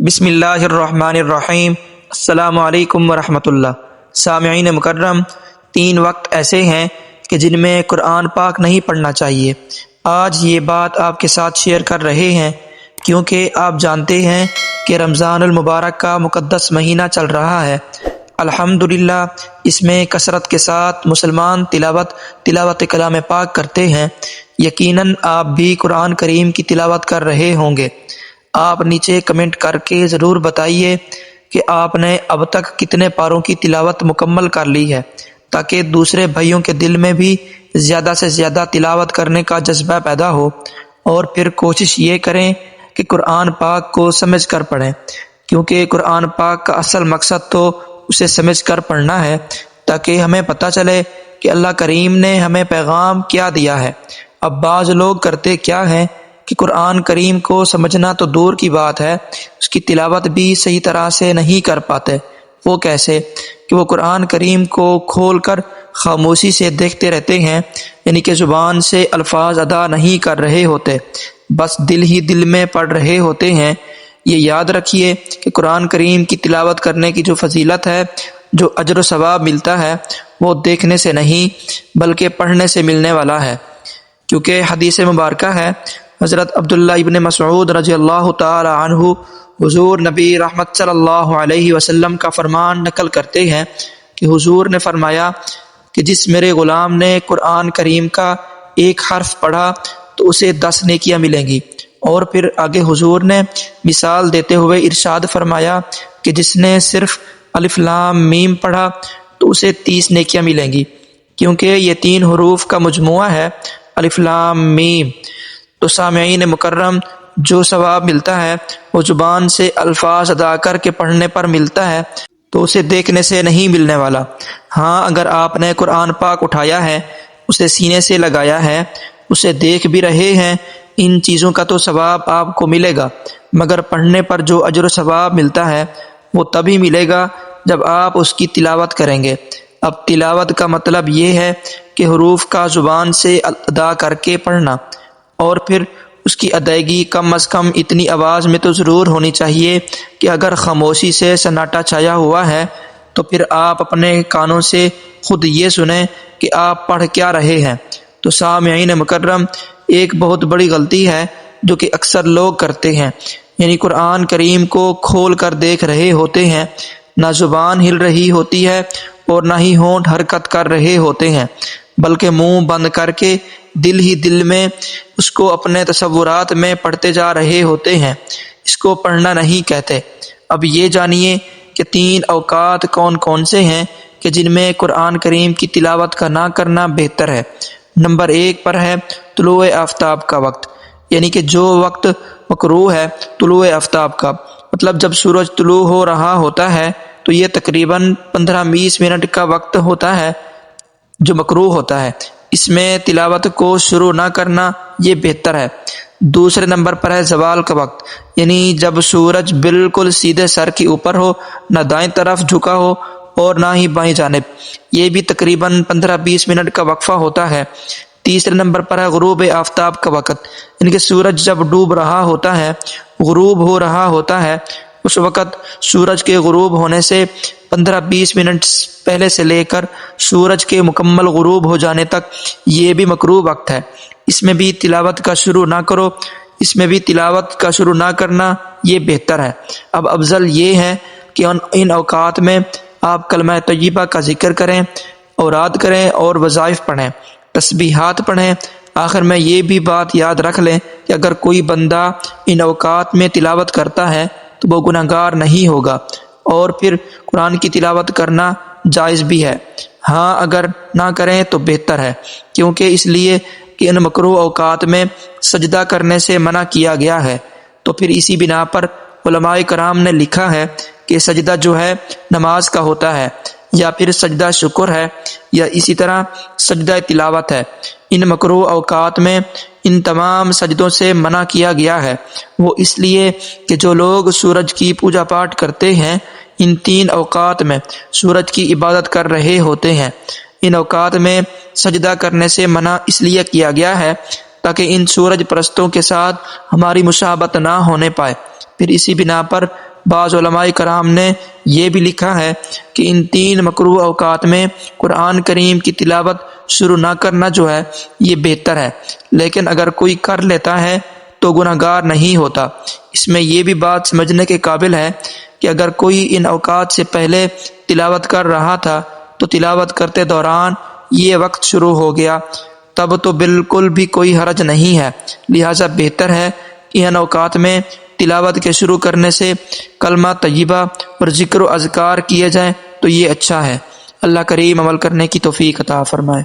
بسم اللہ الرحمن الرحیم۔ السلام علیکم ورحمۃ اللہ۔ سامعین مکرم، 3 وقت ایسے ہیں کہ جن میں قرآن پاک نہیں پڑھنا چاہیے۔ آج یہ بات آپ کے ساتھ شیئر کر رہے ہیں کیونکہ آپ جانتے ہیں کہ رمضان المبارک کا مقدس مہینہ چل رہا ہے۔ الحمدللہ اس میں کثرت کے ساتھ مسلمان تلاوت کلام پاک کرتے ہیں۔ یقیناً آپ بھی قرآن کریم کی تلاوت کر رہے ہوں گے۔ آپ نیچے کمنٹ کر کے ضرور بتائیے کہ آپ نے اب تک کتنے پاروں کی تلاوت مکمل کر لی ہے، تاکہ دوسرے بھائیوں کے دل میں بھی زیادہ سے زیادہ تلاوت کرنے کا جذبہ پیدا ہو، اور پھر کوشش یہ کریں کہ قرآن پاک کو سمجھ کر پڑھیں، کیونکہ قرآن پاک کا اصل مقصد تو اسے سمجھ کر پڑھنا ہے، تاکہ ہمیں پتہ چلے کہ اللہ کریم نے ہمیں پیغام کیا دیا ہے۔ اب بعض لوگ کرتے کیا ہیں کہ قرآن کریم کو سمجھنا تو دور کی بات ہے، اس کی تلاوت بھی صحیح طرح سے نہیں کر پاتے۔ وہ کیسے؟ کہ وہ قرآن کریم کو کھول کر خاموشی سے دیکھتے رہتے ہیں، یعنی کہ زبان سے الفاظ ادا نہیں کر رہے ہوتے، بس دل ہی دل میں پڑھ رہے ہوتے ہیں۔ یہ یاد رکھیے کہ قرآن کریم کی تلاوت کرنے کی جو فضیلت ہے، جو اجر و ثواب ملتا ہے، وہ دیکھنے سے نہیں بلکہ پڑھنے سے ملنے والا ہے، کیونکہ حدیث مبارکہ ہے، حضرت عبداللہ ابن مسعود رضی اللہ تعالی عنہ حضور نبی رحمت صلی اللہ علیہ وسلم کا فرمان نقل کرتے ہیں کہ حضور نے فرمایا کہ جس میرے غلام نے قرآن کریم کا ایک حرف پڑھا تو اسے 10 نیکیاں ملیں گی، اور پھر آگے حضور نے مثال دیتے ہوئے ارشاد فرمایا کہ جس نے صرف الف لام میم پڑھا تو اسے 30 نیکیاں ملیں گی، کیونکہ یہ 3 حروف کا مجموعہ ہے، الف لام میم۔ تو سامعین مکرم، جو ثواب ملتا ہے وہ زبان سے الفاظ ادا کر کے پڑھنے پر ملتا ہے، تو اسے دیکھنے سے نہیں ملنے والا۔ ہاں، اگر آپ نے قرآن پاک اٹھایا ہے، اسے سینے سے لگایا ہے، اسے دیکھ بھی رہے ہیں، ان چیزوں کا تو ثواب آپ کو ملے گا، مگر پڑھنے پر جو اجر و ثواب ملتا ہے وہ تبھی ملے گا جب آپ اس کی تلاوت کریں گے۔ اب تلاوت کا مطلب یہ ہے کہ حروف کا زبان سے ادا کر کے پڑھنا، اور پھر اس کی ادائیگی کم از کم اتنی آواز میں تو ضرور ہونی چاہیے کہ اگر خاموشی سے سناٹا چھایا ہوا ہے تو پھر آپ اپنے کانوں سے خود یہ سنیں کہ آپ پڑھ کیا رہے ہیں۔ تو سامعین مکرم، ایک بہت بڑی غلطی ہے جو کہ اکثر لوگ کرتے ہیں، یعنی قرآن کریم کو کھول کر دیکھ رہے ہوتے ہیں، نہ زبان ہل رہی ہوتی ہے اور نہ ہی ہونٹ حرکت کر رہے ہوتے ہیں، بلکہ منہ بند کر کے دل ہی دل میں اس کو اپنے تصورات میں پڑھتے جا رہے ہوتے ہیں۔ اس کو پڑھنا نہیں کہتے۔ اب یہ جانیے کہ 3 اوقات کون کون سے ہیں کہ جن میں قرآن کریم کی تلاوت کا نہ کرنا بہتر ہے۔ نمبر 1 پر ہے طلوع آفتاب کا وقت، یعنی کہ جو وقت مکروہ ہے طلوع آفتاب کا، مطلب جب سورج طلوع ہو رہا ہوتا ہے تو یہ تقریباً 15-20 منٹ کا وقت ہوتا ہے جو مکروہ ہوتا ہے، اس میں تلاوت کو شروع نہ کرنا یہ بہتر ہے۔ دوسرے نمبر پر ہے زوال کا وقت، یعنی جب سورج بالکل سیدھے سر کے اوپر ہو، نہ دائیں طرف جھکا ہو اور نہ ہی بائیں جانب، یہ بھی تقریباً 15-20 منٹ کا وقفہ ہوتا ہے۔ تیسرے نمبر پر ہے غروب آفتاب کا وقت، یعنی کہ سورج جب ڈوب رہا ہوتا ہے، غروب ہو رہا ہوتا ہے، اس وقت سورج کے غروب ہونے سے 15-20 منٹ پہلے سے لے کر سورج کے مکمل غروب ہو جانے تک یہ بھی مکروہ وقت ہے۔ اس میں بھی تلاوت کا شروع نہ کرو، اس میں بھی تلاوت کا شروع نہ کرنا یہ بہتر ہے۔ اب افضل یہ ہے کہ ان اوقات میں آپ کلمہ طیبہ کا ذکر کریں، اوراد کریں اور وظائف پڑھیں، تسبیحات پڑھیں۔ آخر میں یہ بھی بات یاد رکھ لیں کہ اگر کوئی بندہ ان اوقات میں تلاوت کرتا ہے تو وہ گنہگار نہیں ہوگا، اور پھر قرآن کی تلاوت کرنا جائز بھی ہے۔ ہاں، اگر نہ کریں تو بہتر ہے، کیونکہ اس لیے کہ ان مکروہ اوقات میں سجدہ کرنے سے منع کیا گیا ہے۔ تو پھر اسی بنا پر علماء کرام نے لکھا ہے کہ سجدہ جو ہے نماز کا ہوتا ہے، یا پھر سجدہ شکر ہے، یا اسی طرح سجدہ تلاوت ہے۔ ان مکروہ اوقات میں ان تمام سجدوں سے منع کیا گیا ہے، وہ اس لیے کہ جو لوگ سورج کی پوجا پاٹ کرتے ہیں ان 3 اوقات میں سورج کی عبادت کر رہے ہوتے ہیں۔ ان اوقات میں سجدہ کرنے سے منع اس لیے کیا گیا ہے تاکہ ان سورج پرستوں کے ساتھ ہماری مشابہت نہ ہونے پائے، پھر اسی بنا پر بعض علماء کرام نے یہ بھی لکھا ہے کہ ان 3 مکروہ اوقات میں قرآن کریم کی تلاوت شروع نہ کرنا جو ہے یہ بہتر ہے، لیکن اگر کوئی کر لیتا ہے تو گناہ گار نہیں ہوتا۔ اس میں یہ بھی بات سمجھنے کے قابل ہے کہ اگر کوئی ان اوقات سے پہلے تلاوت کر رہا تھا تو تلاوت کرتے دوران یہ وقت شروع ہو گیا تب تو بالکل بھی کوئی حرج نہیں ہے، لہٰذا بہتر ہے کہ ان اوقات میں تلاوت کے شروع کرنے سے کلمہ طیبہ اور ذکر و اذکار کیے جائیں تو یہ اچھا ہے۔ اللہ کریم عمل کرنے کی توفیق عطا فرمائے۔